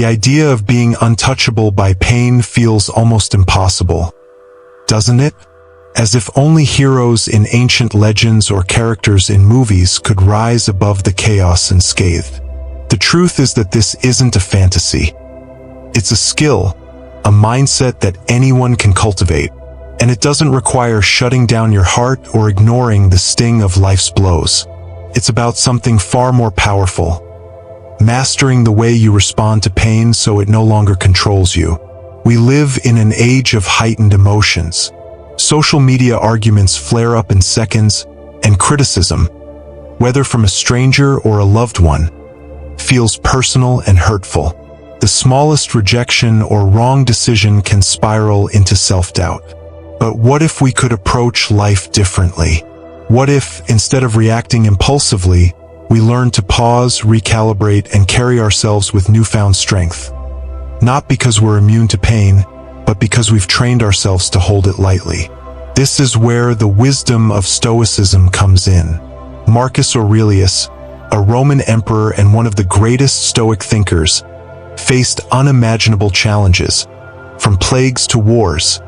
The idea of being untouchable by pain feels almost impossible, doesn't it? As if only heroes in ancient legends or characters in movies could rise above the chaos unscathed. The truth is that this isn't a fantasy. It's a skill, a mindset that anyone can cultivate, and it doesn't require shutting down your heart or ignoring the sting of life's blows. It's about something far more powerful. Mastering the way you respond to pain so it no longer controls you. We live in an age of heightened emotions. Social media arguments flare up in seconds, and criticism, whether from a stranger or a loved one, feels personal and hurtful. The smallest rejection or wrong decision can spiral into self-doubt. But what if we could approach life differently? What if, instead of reacting impulsively, we learn to pause, recalibrate, and carry ourselves with newfound strength? Not because we're immune to pain, but because we've trained ourselves to hold it lightly. This is where the wisdom of Stoicism comes in. Marcus Aurelius, a Roman emperor and one of the greatest Stoic thinkers, faced unimaginable challenges, from plagues to wars,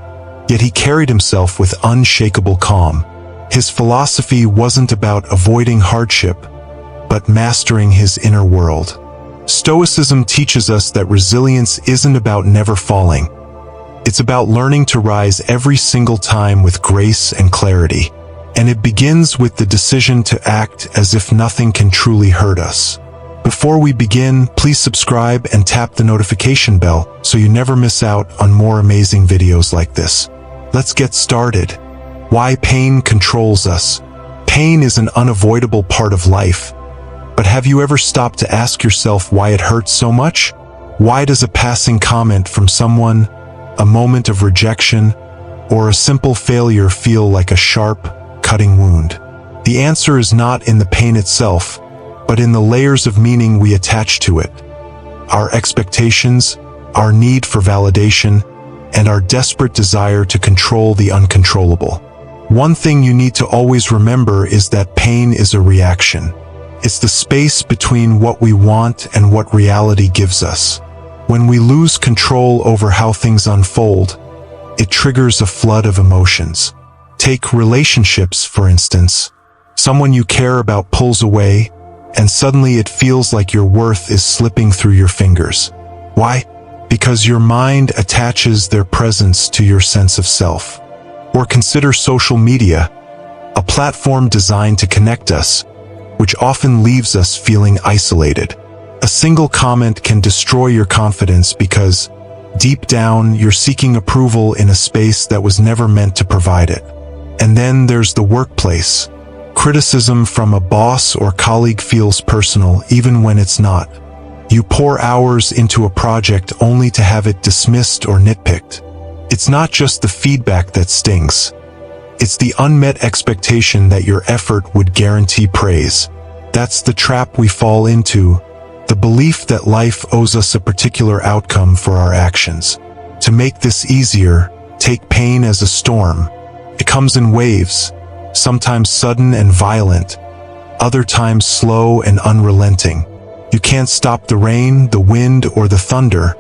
yet he carried himself with unshakable calm. His philosophy wasn't about avoiding hardship, but mastering his inner world. Stoicism teaches us that resilience isn't about never falling. It's about learning to rise every single time with grace and clarity. And it begins with the decision to act as if nothing can truly hurt us. Before we begin, please subscribe and tap the notification bell so you never miss out on more amazing videos like this. Let's get started. Why pain controls us. Pain is an unavoidable part of life. But have you ever stopped to ask yourself why it hurts so much? Why does a passing comment from someone, a moment of rejection, or a simple failure feel like a sharp, cutting wound? The answer is not in the pain itself, but in the layers of meaning we attach to it. Our expectations, our need for validation, and our desperate desire to control the uncontrollable. One thing you need to always remember is that pain is a reaction. It's the space between what we want and what reality gives us. When we lose control over how things unfold, it triggers a flood of emotions. Take relationships, for instance. Someone you care about pulls away, and suddenly it feels like your worth is slipping through your fingers. Why? Because your mind attaches their presence to your sense of self. Or consider social media, a platform designed to connect us, which often leaves us feeling isolated. A single comment can destroy your confidence because, deep down, you're seeking approval in a space that was never meant to provide it. And then there's the workplace. Criticism from a boss or colleague feels personal even when it's not. You pour hours into a project only to have it dismissed or nitpicked. It's not just the feedback that stings. It's the unmet expectation that your effort would guarantee praise. That's the trap we fall into, the belief that life owes us a particular outcome for our actions. To make this easier, take pain as a storm. It comes in waves, sometimes sudden and violent, other times slow and unrelenting. You can't stop the rain, the wind, or the thunder,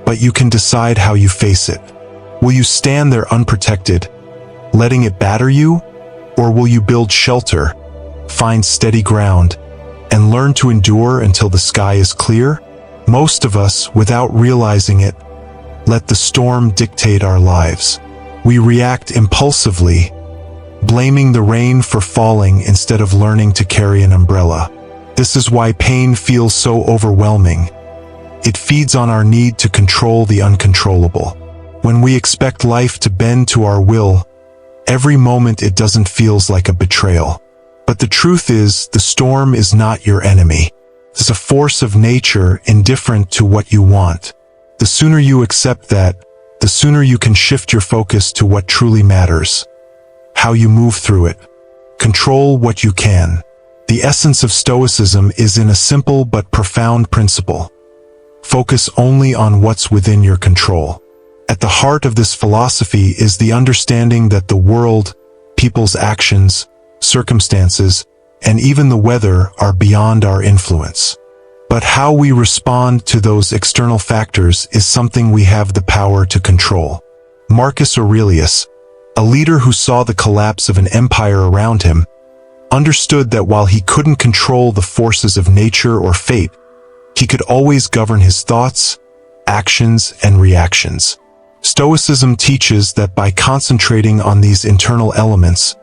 but you can decide how you face it. Will you stand there unprotected, letting it batter you? Or will you build shelter, find steady ground, and learn to endure until the sky is clear? Most of us, without realizing it, let the storm dictate our lives. We react impulsively, blaming the rain for falling instead of learning to carry an umbrella. This is why pain feels so overwhelming. It feeds on our need to control the uncontrollable. When we expect life to bend to our will, every moment it doesn't feels like a betrayal. But the truth is, the storm is not your enemy. It's a force of nature indifferent to what you want. The sooner you accept that, the sooner you can shift your focus to what truly matters. How you move through it. Control what you can. The essence of Stoicism is in a simple but profound principle. Focus only on what's within your control. At the heart of this philosophy is the understanding that the world, people's actions, circumstances, and even the weather are beyond our influence. But how we respond to those external factors is something we have the power to control. Marcus Aurelius, a leader who saw the collapse of an empire around him, understood that while he couldn't control the forces of nature or fate, he could always govern his thoughts, actions, and reactions. Stoicism teaches that by concentrating on these internal elements,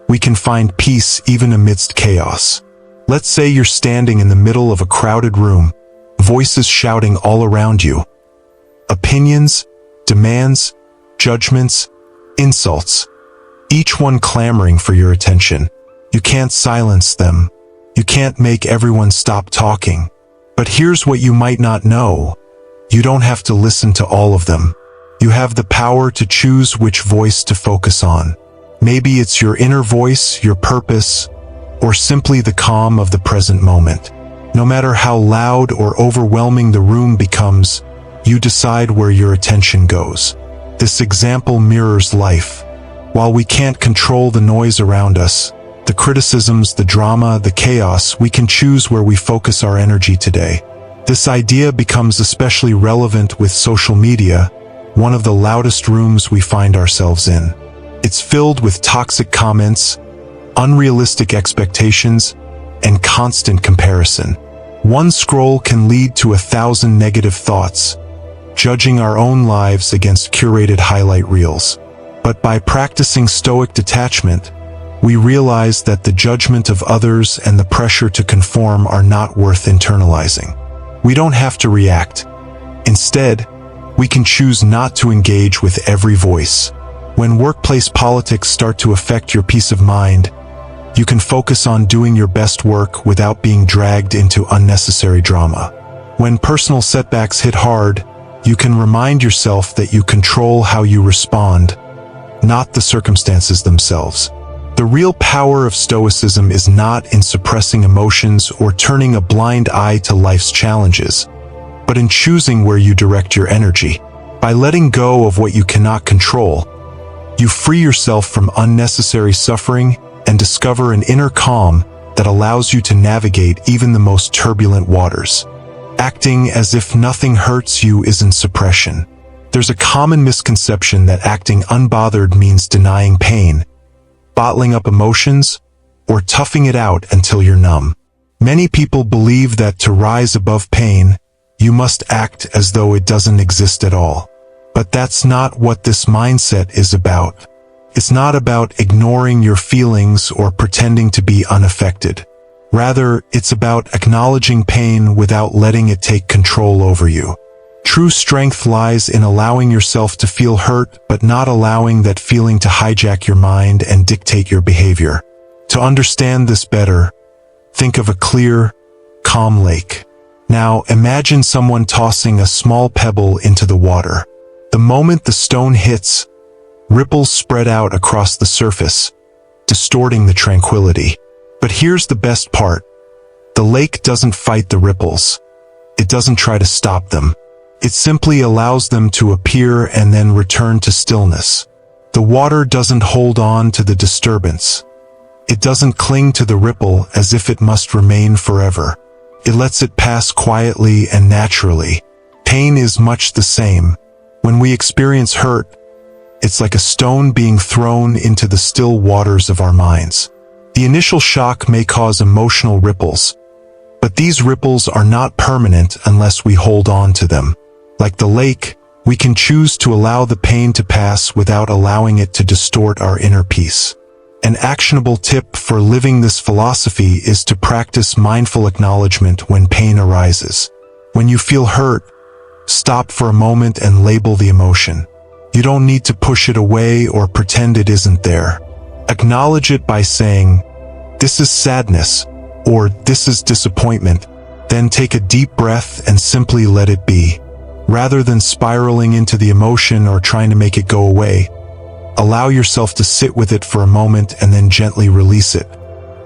we can find peace even amidst chaos. Let's say you're standing in the middle of a crowded room, voices shouting all around you. Opinions, demands, judgments, insults, each one clamoring for your attention. You can't silence them. You can't make everyone stop talking. But here's what you might not know. You don't have to listen to all of them. You have the power to choose which voice to focus on. Maybe it's your inner voice, your purpose, or simply the calm of the present moment. No matter how loud or overwhelming the room becomes, you decide where your attention goes. This example mirrors life. While we can't control the noise around us, the criticisms, the drama, the chaos, we can choose where we focus our energy today. This idea becomes especially relevant with social media, one of the loudest rooms we find ourselves in. It's filled with toxic comments, unrealistic expectations, and constant comparison. One scroll can lead to 1,000 negative thoughts, judging our own lives against curated highlight reels. But by practicing Stoic detachment, we realize that the judgment of others and the pressure to conform are not worth internalizing. We don't have to react. Instead, we can choose not to engage with every voice. When workplace politics start to affect your peace of mind, you can focus on doing your best work without being dragged into unnecessary drama. When personal setbacks hit hard, you can remind yourself that you control how you respond, not the circumstances themselves. The real power of Stoicism is not in suppressing emotions or turning a blind eye to life's challenges, but in choosing where you direct your energy. By letting go of what you cannot control, you free yourself from unnecessary suffering and discover an inner calm that allows you to navigate even the most turbulent waters. Acting as if nothing hurts you isn't suppression. There's a common misconception that acting unbothered means denying pain, bottling up emotions, or toughing it out until you're numb. Many people believe that to rise above pain, you must act as though it doesn't exist at all. But that's not what this mindset is about. It's not about ignoring your feelings or pretending to be unaffected. Rather, it's about acknowledging pain without letting it take control over you. True strength lies in allowing yourself to feel hurt, but not allowing that feeling to hijack your mind and dictate your behavior. To understand this better, think of a clear, calm lake. Now, imagine someone tossing a small pebble into the water. The moment the stone hits, ripples spread out across the surface, distorting the tranquility. But here's the best part. The lake doesn't fight the ripples. It doesn't try to stop them. It simply allows them to appear and then return to stillness. The water doesn't hold on to the disturbance. It doesn't cling to the ripple as if it must remain forever. It lets it pass quietly and naturally. Pain is much the same. When we experience hurt, it's like a stone being thrown into the still waters of our minds. The initial shock may cause emotional ripples, but these ripples are not permanent unless we hold on to them. Like the lake, we can choose to allow the pain to pass without allowing it to distort our inner peace. An actionable tip for living this philosophy is to practice mindful acknowledgement when pain arises. When you feel hurt, stop for a moment and label the emotion. You don't need to push it away or pretend it isn't there. Acknowledge it by saying, "This is sadness," or "This is disappointment." Then take a deep breath and simply let it be. Rather than spiraling into the emotion or trying to make it go away, allow yourself to sit with it for a moment and then gently release it.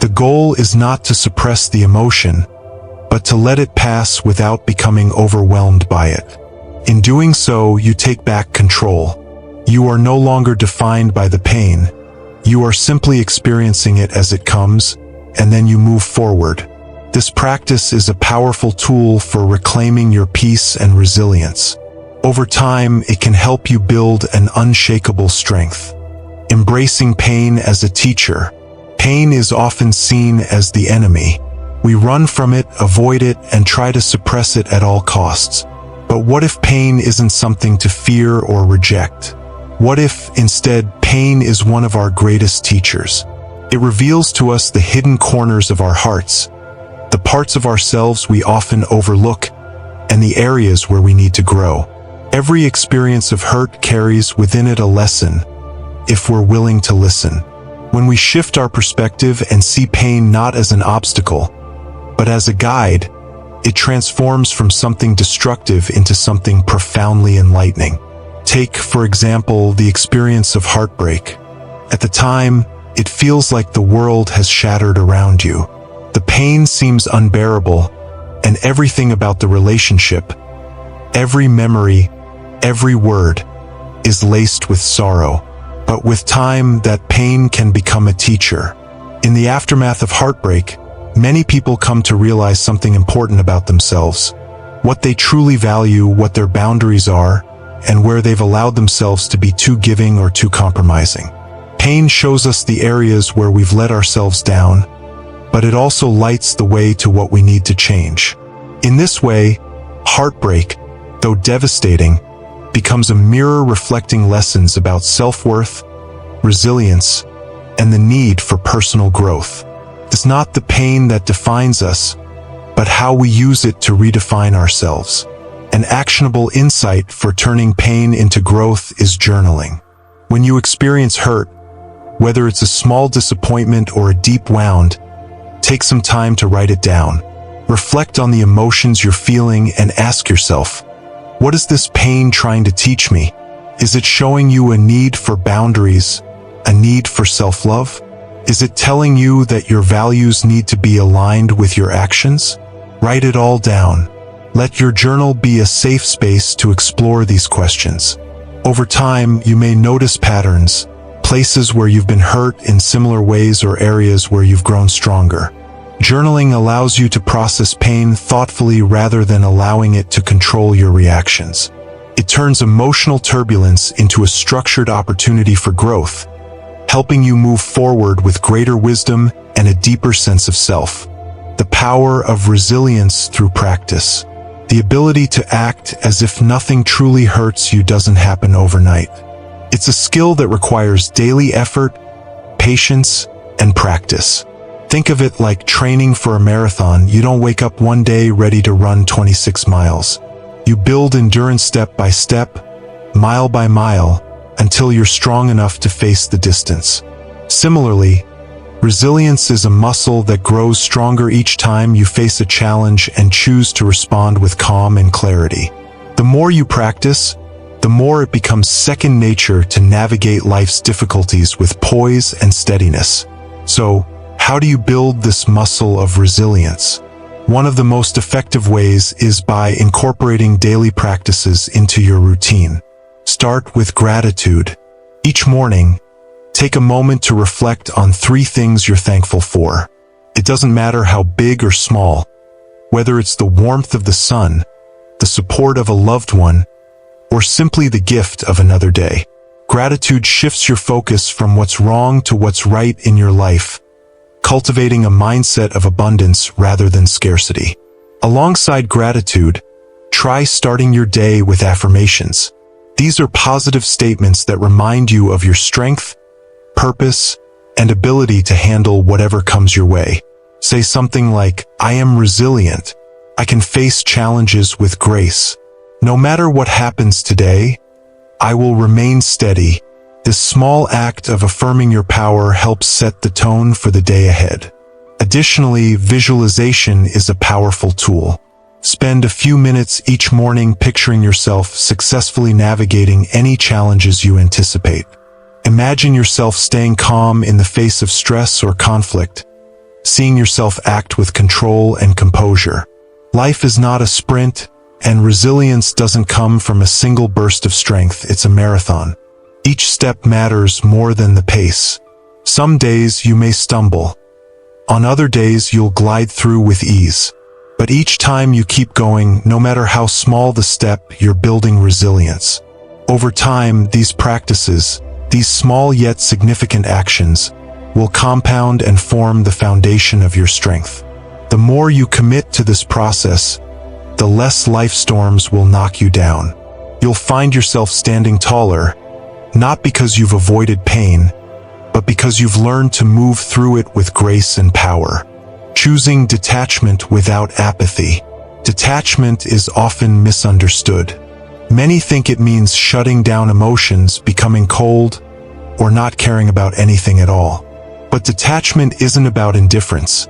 The goal is not to suppress the emotion, but to let it pass without becoming overwhelmed by it. In doing so, you take back control. You are no longer defined by the pain. You are simply experiencing it as it comes, and then you move forward. This practice is a powerful tool for reclaiming your peace and resilience. Over time, it can help you build an unshakable strength. Embracing pain as a teacher. Pain is often seen as the enemy. We run from it, avoid it, and try to suppress it at all costs. But what if pain isn't something to fear or reject? What if, instead, pain is one of our greatest teachers? It reveals to us the hidden corners of our hearts, the parts of ourselves we often overlook, and the areas where we need to grow. Every experience of hurt carries within it a lesson, if we're willing to listen. When we shift our perspective and see pain not as an obstacle, but as a guide, it transforms from something destructive into something profoundly enlightening. Take, for example, the experience of heartbreak. At the time, it feels like the world has shattered around you. The pain seems unbearable, and everything about the relationship, every memory, every word, is laced with sorrow. But with time, that pain can become a teacher. In the aftermath of heartbreak, many people come to realize something important about themselves, what they truly value, what their boundaries are, and where they've allowed themselves to be too giving or too compromising. Pain shows us the areas where we've let ourselves down, but it also lights the way to what we need to change. In this way, heartbreak, though devastating, becomes a mirror reflecting lessons about self-worth, resilience, and the need for personal growth. It's not the pain that defines us, but how we use it to redefine ourselves. An actionable insight for turning pain into growth is journaling. When you experience hurt, whether it's a small disappointment or a deep wound, take some time to write it down. Reflect on the emotions you're feeling and ask yourself, what is this pain trying to teach me? Is it showing you a need for boundaries, a need for self-love? Is it telling you that your values need to be aligned with your actions? Write it all down. Let your journal be a safe space to explore these questions. Over time, you may notice patterns, places where you've been hurt in similar ways or areas where you've grown stronger. Journaling allows you to process pain thoughtfully rather than allowing it to control your reactions. It turns emotional turbulence into a structured opportunity for growth, helping you move forward with greater wisdom and a deeper sense of self. The power of resilience through practice. The ability to act as if nothing truly hurts you doesn't happen overnight. It's a skill that requires daily effort, patience, and practice. Think of it like training for a marathon. You don't wake up one day ready to run 26 miles. You build endurance step by step, mile by mile, until you're strong enough to face the distance. Similarly, resilience is a muscle that grows stronger each time you face a challenge and choose to respond with calm and clarity. The more you practice, the more it becomes second nature to navigate life's difficulties with poise and steadiness. So, how do you build this muscle of resilience? One of the most effective ways is by incorporating daily practices into your routine. Start with gratitude. Each morning, take a moment to reflect on 3 things you're thankful for. It doesn't matter how big or small, whether it's the warmth of the sun, the support of a loved one, or simply the gift of another day. Gratitude shifts your focus from what's wrong to what's right in your life, cultivating a mindset of abundance rather than scarcity. Alongside gratitude, try starting your day with affirmations. These are positive statements that remind you of your strength, purpose, and ability to handle whatever comes your way. Say something like, I am resilient. I can face challenges with grace. No matter what happens today, I will remain steady. This small act of affirming your power helps set the tone for the day ahead. Additionally, visualization is a powerful tool. Spend a few minutes each morning picturing yourself successfully navigating any challenges you anticipate. Imagine yourself staying calm in the face of stress or conflict, seeing yourself act with control and composure. Life is not a sprint, and resilience doesn't come from a single burst of strength. It's a marathon. Each step matters more than the pace. Some days you may stumble, On other days, you'll glide through with ease. But each time you keep going, no matter how small the step, you're building resilience. Over time, these practices, these small yet significant actions, will compound and form the foundation of your strength. The more you commit to this process, the less life storms will knock you down. You'll find yourself standing taller, not because you've avoided pain, but because you've learned to move through it with grace and power. Choosing detachment without apathy. Detachment is often misunderstood. Many think it means shutting down emotions, becoming cold, or not caring about anything at all. But detachment isn't about indifference.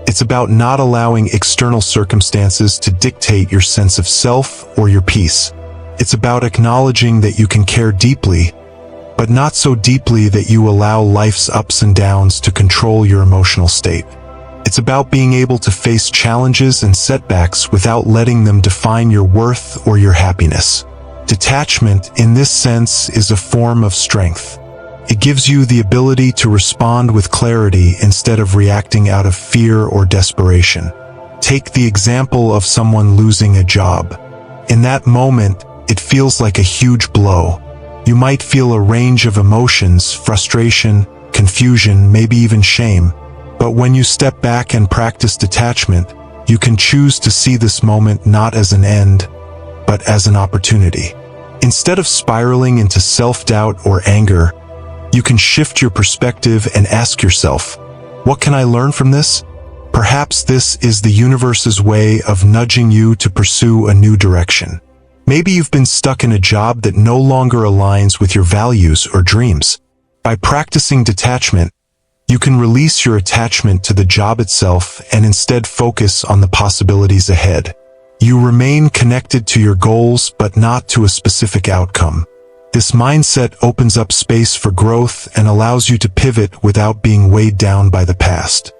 It's about not allowing external circumstances to dictate your sense of self or your peace. It's about acknowledging that you can care deeply, but not so deeply that you allow life's ups and downs to control your emotional state. It's about being able to face challenges and setbacks without letting them define your worth or your happiness. Detachment, in this sense, is a form of strength. It gives you the ability to respond with clarity instead of reacting out of fear or desperation. Take the example of someone losing a job. In that moment, it feels like a huge blow. You might feel a range of emotions, frustration, confusion, maybe even shame. But when you step back and practice detachment, you can choose to see this moment not as an end, but as an opportunity. Instead of spiraling into self-doubt or anger, you can shift your perspective and ask yourself, what can I learn from this? Perhaps this is the universe's way of nudging you to pursue a new direction. Maybe you've been stuck in a job that no longer aligns with your values or dreams. By practicing detachment, you can release your attachment to the job itself and instead focus on the possibilities ahead. You remain connected to your goals, but not to a specific outcome. This mindset opens up space for growth and allows you to pivot without being weighed down by the past.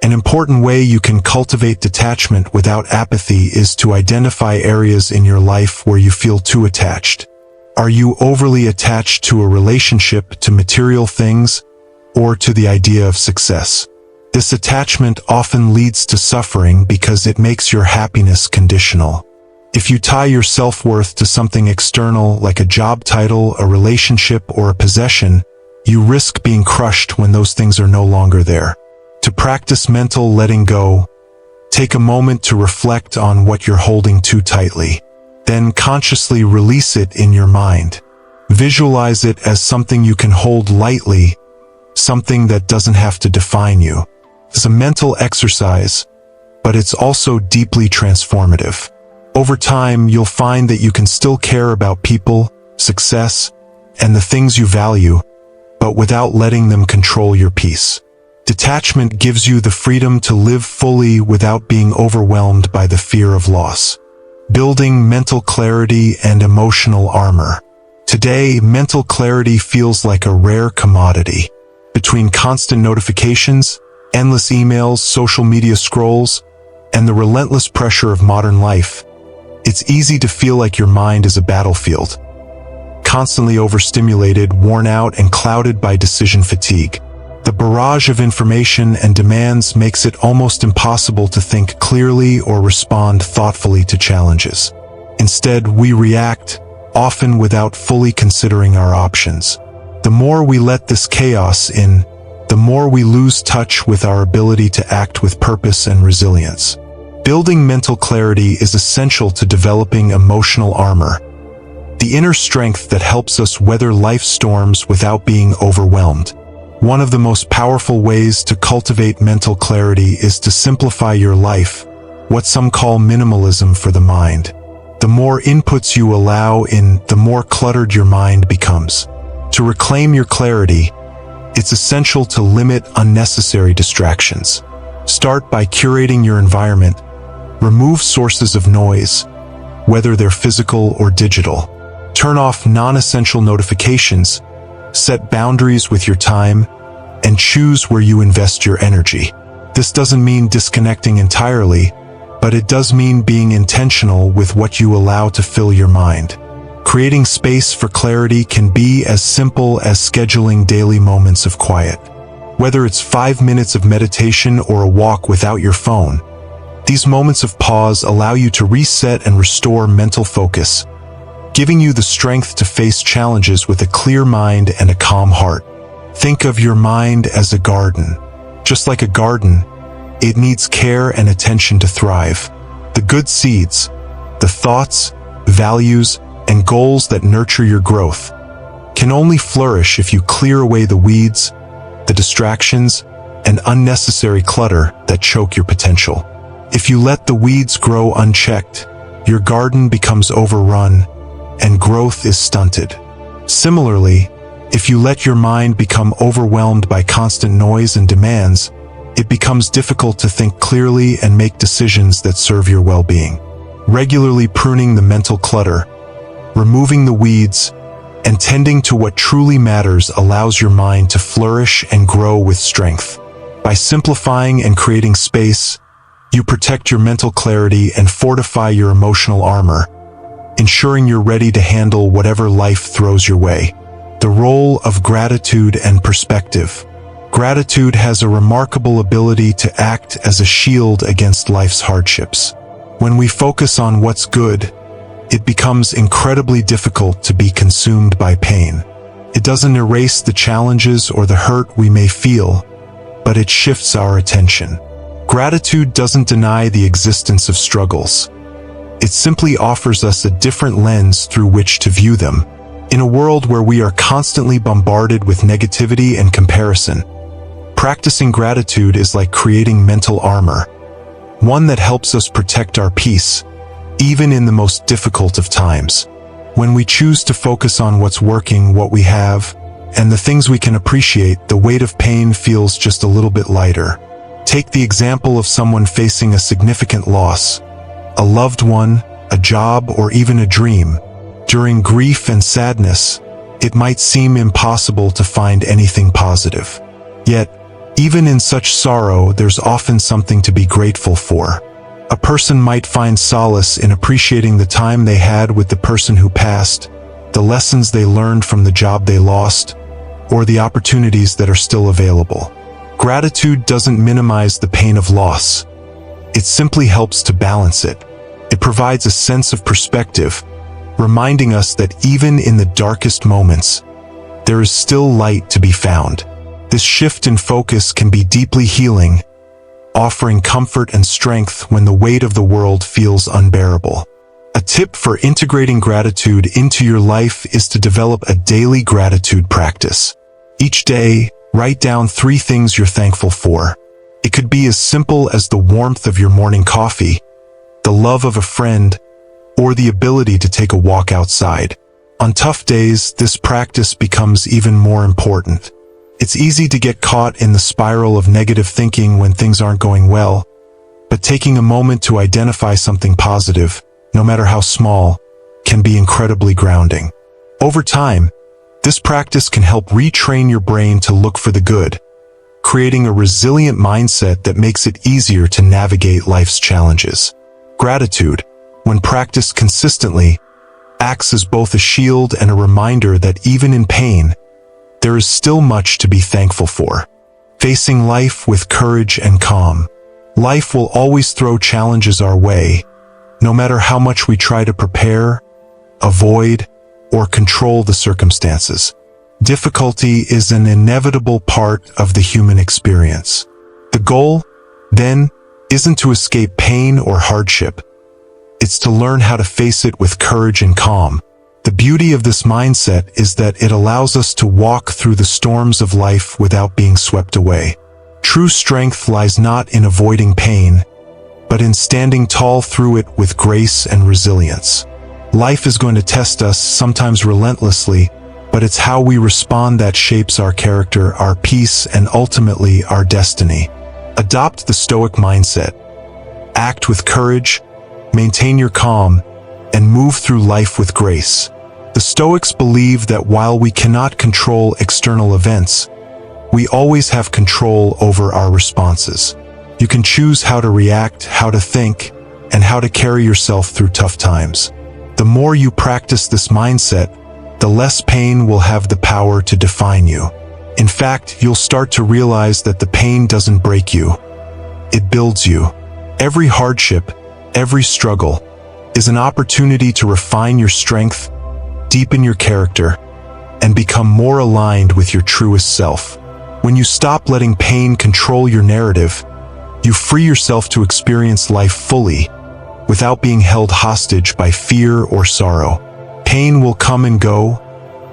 An important way you can cultivate detachment without apathy is to identify areas in your life where you feel too attached. Are you overly attached to a relationship, to material things, or to the idea of success? This attachment often leads to suffering because it makes your happiness conditional. If you tie your self-worth to something external, like a job title, a relationship, or a possession, you risk being crushed when those things are no longer there. To practice mental letting go, take a moment to reflect on what you're holding too tightly. Then consciously release it in your mind. Visualize it as something you can hold lightly, something that doesn't have to define you. It's a mental exercise, but it's also deeply transformative. Over time, you'll find that you can still care about people, success, and the things you value, but without letting them control your peace. Detachment gives you the freedom to live fully without being overwhelmed by the fear of loss. Building mental clarity and emotional armor. Today, mental clarity feels like a rare commodity. Between constant notifications, endless emails, social media scrolls, and the relentless pressure of modern life, it's easy to feel like your mind is a battlefield, constantly overstimulated, worn out, and clouded by decision fatigue. The barrage of information and demands makes it almost impossible to think clearly or respond thoughtfully to challenges. Instead, we react, often without fully considering our options. The more we let this chaos in, the more we lose touch with our ability to act with purpose and resilience. Building mental clarity is essential to developing emotional armor, the inner strength that helps us weather life's storms without being overwhelmed. One of the most powerful ways to cultivate mental clarity is to simplify your life, what some call minimalism for the mind. The more inputs you allow in, the more cluttered your mind becomes. To reclaim your clarity, it's essential to limit unnecessary distractions. Start by curating your environment. Remove sources of noise, whether they're physical or digital. Turn off non-essential notifications, set boundaries with your time, and choose where you invest your energy. This doesn't mean disconnecting entirely, but it does mean being intentional with what you allow to fill your mind. Creating space for clarity can be as simple as scheduling daily moments of quiet. Whether it's 5 minutes of meditation or a walk without your phone, these moments of pause allow you to reset and restore mental focus, giving you the strength to face challenges with a clear mind and a calm heart. Think of your mind as a garden. Just like a garden, it needs care and attention to thrive. The good seeds, the thoughts, values, and goals that nurture your growth, can only flourish if you clear away the weeds, the distractions, and unnecessary clutter that choke your potential. If you let the weeds grow unchecked, your garden becomes overrun and growth is stunted. Similarly, if you let your mind become overwhelmed by constant noise and demands, it becomes difficult to think clearly and make decisions that serve your well-being. Regularly pruning the mental clutter, removing the weeds, and tending to what truly matters allows your mind to flourish and grow with strength. By simplifying and creating space, you protect your mental clarity and fortify your emotional armor, ensuring you're ready to handle whatever life throws your way. The role of gratitude and perspective. Gratitude has a remarkable ability to act as a shield against life's hardships. When we focus on what's good, it becomes incredibly difficult to be consumed by pain. It doesn't erase the challenges or the hurt we may feel, but it shifts our attention. Gratitude doesn't deny the existence of struggles. It simply offers us a different lens through which to view them. In a world where we are constantly bombarded with negativity and comparison, practicing gratitude is like creating mental armor, one that helps us protect our peace, even in the most difficult of times. When we choose to focus on what's working, what we have, and the things we can appreciate, the weight of pain feels just a little bit lighter. Take the example of someone facing a significant loss, a loved one, a job, or even a dream. During grief and sadness, it might seem impossible to find anything positive. Yet, even in such sorrow, there's often something to be grateful for. A person might find solace in appreciating the time they had with the person who passed, the lessons they learned from the job they lost, or the opportunities that are still available. Gratitude doesn't minimize the pain of loss. It simply helps to balance it. It provides a sense of perspective, reminding us that even in the darkest moments, there is still light to be found. This shift in focus can be deeply healing, offering comfort and strength when the weight of the world feels unbearable. A tip for integrating gratitude into your life is to develop a daily gratitude practice. Each day, write down 3 things you're thankful for. It could be as simple as the warmth of your morning coffee, the love of a friend, or the ability to take a walk outside. On tough days, this practice becomes even more important. It's easy to get caught in the spiral of negative thinking when things aren't going well, but taking a moment to identify something positive, no matter how small, can be incredibly grounding. Over time, this practice can help retrain your brain to look for the good, creating a resilient mindset that makes it easier to navigate life's challenges. Gratitude, when practiced consistently, acts as both a shield and a reminder that even in pain, there is still much to be thankful for. Facing life with courage and calm. Life will always throw challenges our way, no matter how much we try to prepare, avoid, or control the circumstances. Difficulty is an inevitable part of the human experience. The goal, then, isn't to escape pain or hardship. It's to learn how to face it with courage and calm. The beauty of this mindset is that it allows us to walk through the storms of life without being swept away. True strength lies not in avoiding pain, but in standing tall through it with grace and resilience. Life is going to test us, sometimes relentlessly, but it's how we respond that shapes our character, our peace, and ultimately our destiny. Adopt the Stoic mindset. Act with courage, maintain your calm, and move through life with grace. The Stoics believe that while we cannot control external events, we always have control over our responses. You can choose how to react, how to think, and how to carry yourself through tough times. The more you practice this mindset, the less pain will have the power to define you. In fact, you'll start to realize that the pain doesn't break you. It builds you. Every hardship, every struggle, is an opportunity to refine your strength, deepen your character, and become more aligned with your truest self. When you stop letting pain control your narrative, you free yourself to experience life fully, without being held hostage by fear or sorrow. Pain will come and go,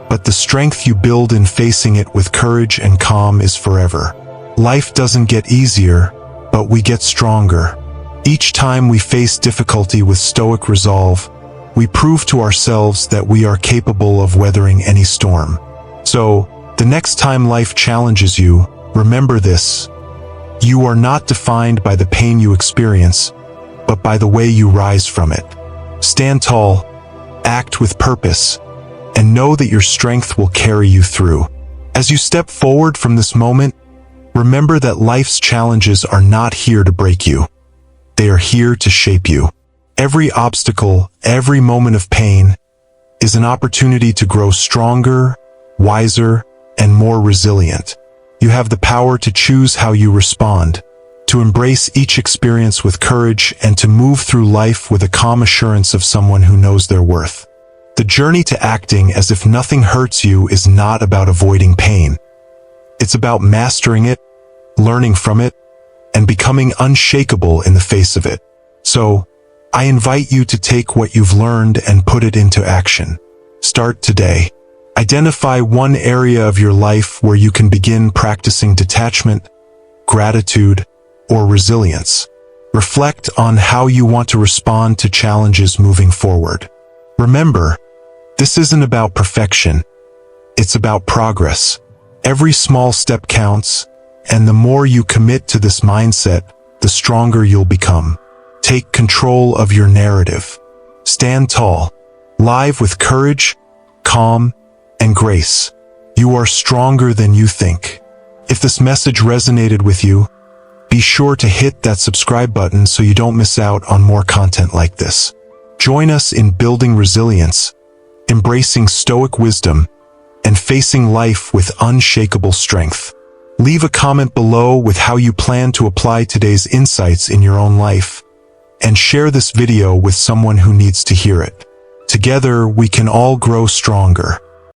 but the strength you build in facing it with courage and calm is forever. Life doesn't get easier, but we get stronger. Each time we face difficulty with stoic resolve, we prove to ourselves that we are capable of weathering any storm. So, the next time life challenges you, remember this: you are not defined by the pain you experience, but by the way you rise from it. Stand tall, act with purpose, and know that your strength will carry you through. As you step forward from this moment, remember that life's challenges are not here to break you. They are here to shape you. Every obstacle, every moment of pain, is an opportunity to grow stronger, wiser, and more resilient. You have the power to choose how you respond, to embrace each experience with courage, and to move through life with a calm assurance of someone who knows their worth. The journey to acting as if nothing hurts you is not about avoiding pain. It's about mastering it, learning from it, and becoming unshakable in the face of it. So, I invite you to take what you've learned and put it into action. Start today. Identify one area of your life where you can begin practicing detachment, gratitude, or resilience. Reflect on how you want to respond to challenges moving forward. Remember, this isn't about perfection. It's about progress. Every small step counts, and the more you commit to this mindset, the stronger you'll become. Take control of your narrative. Stand tall, live with courage, calm, and grace. You are stronger than you think. If this message resonated with you, be sure to hit that subscribe button so you don't miss out on more content like this. Join us in building resilience, embracing stoic wisdom, and facing life with unshakable strength. Leave a comment below with how you plan to apply today's insights in your own life, and share this video with someone who needs to hear it. Together, we can all grow stronger.